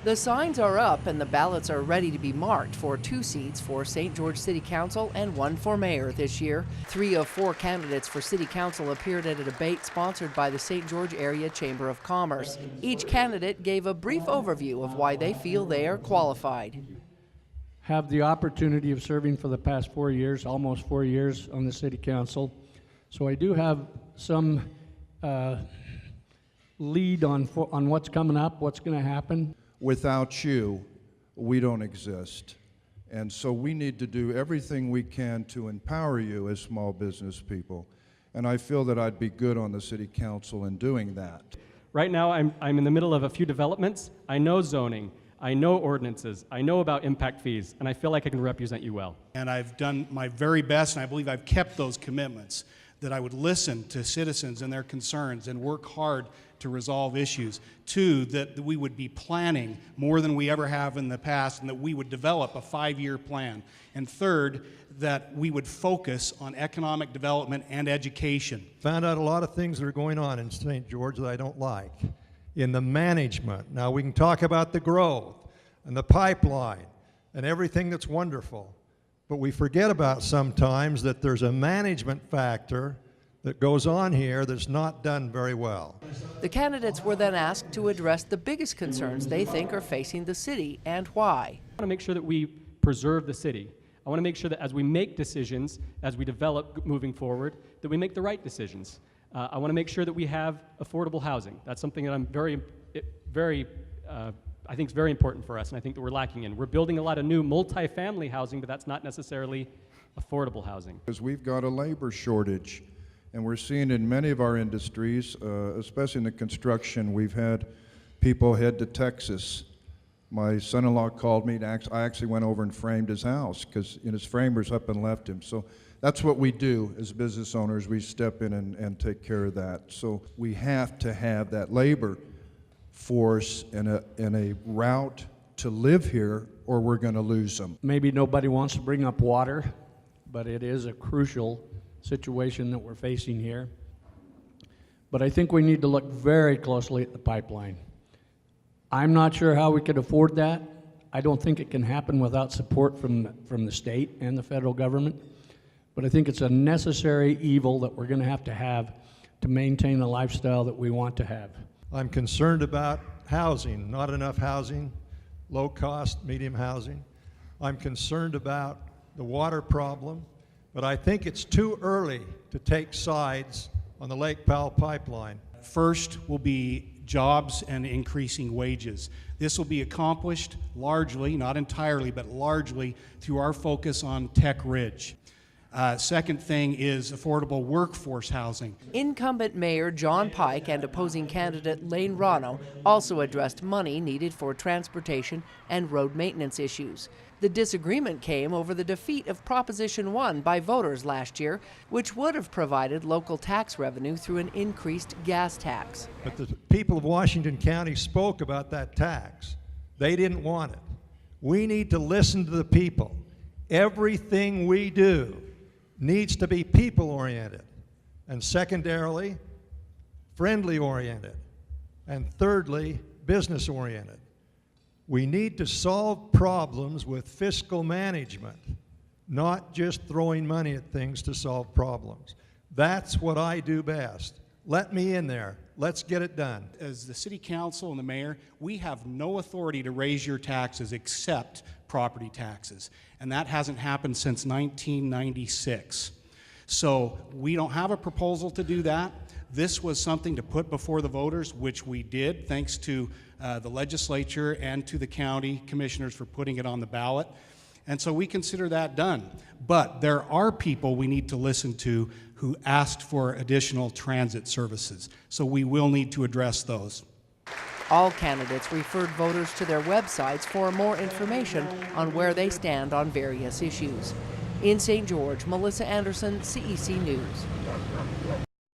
The signs are up and the ballots are ready to be marked for 2 seats for St. George City Council and 1 for mayor this year. 3 of 4 candidates for City Council appeared at a debate sponsored by the St. George Area Chamber of Commerce. Each candidate gave a brief overview of why they feel they are qualified. Have the opportunity of serving for the past 4 years, almost 4 years on the City Council. So I do have some lead on what's coming up, what's going to happen. Without you, we don't exist. And so we need to do everything we can to empower you as small business people. And I feel that I'd be good on the City Council in doing that. Right now, I'm in the middle of a few developments. I know zoning, I know ordinances, I know about impact fees, and I feel like I can represent you well. And I've done my very best, and I believe I've kept those commitments, that I would listen to citizens and their concerns and work hard to resolve issues. 2, that we would be planning more than we ever have in the past, and that we would develop a 5-year plan. And 3rd, that we would focus on economic development and education. Found out a lot of things that are going on in St. George that I don't like. In the management, now we can talk about the growth and the pipeline and everything that's wonderful, but we forget about sometimes that there's a management factor that goes on here that's not done very well. The candidates were then asked to address the biggest concerns they think are facing the city and why. I want to make sure that we preserve the city. I want to make sure that as we make decisions, as we develop moving forward, that we make the right decisions. I want to make sure that we have affordable housing. That's something that I'm I think is very important for us, and I think that we're lacking in. We're building a lot of new multifamily housing, but that's not necessarily affordable housing. Because we've got a labor shortage, and we're seeing in many of our industries, especially in the construction, we've had people head to Texas. My son-in-law called me, I actually went over and framed his house because his framers up and left him. So that's what we do as business owners. We step in and take care of that. So we have to have that labor force and a route to live here, or we're going to lose them. Maybe nobody wants to bring up water, but it is a crucial situation that we're facing here. But I think we need to look very closely at the pipeline. I'm not sure how we could afford that. I don't think it can happen without support from the state and the federal government. But I think it's a necessary evil that we're going to have to maintain the lifestyle that we want to have. I'm concerned about housing, not enough housing, low cost, medium housing. I'm concerned about the water problem, but I think it's too early to take sides on the Lake Powell pipeline. First will be jobs and increasing wages. This will be accomplished largely, not entirely, but largely through our focus on Tech Ridge. Second thing is affordable workforce housing. Incumbent Mayor John Pike and opposing candidate Lane Rano also addressed money needed for transportation and road maintenance issues. The disagreement came over the defeat of Proposition 1 by voters last year, which would have provided local tax revenue through an increased gas tax. But the people of Washington County spoke about that tax. They didn't want it. We need to listen to the people. Everything we do needs to be people-oriented, and secondarily, friendly-oriented, and thirdly, business-oriented. We need to solve problems with fiscal management, not just throwing money at things to solve problems. That's what I do best. Let me in there. Let's get it done. As the City Council and the Mayor, we have no authority to raise your taxes except property taxes. And that hasn't happened since 1996. So we don't have a proposal to do that. This was something to put before the voters, which we did, thanks to the legislature and to the county commissioners for putting it on the ballot. And so we consider that done. But there are people we need to listen to who asked for additional transit services. So we will need to address those. All candidates referred voters to their websites for more information on where they stand on various issues. In St. George, Melissa Anderson, CEC News.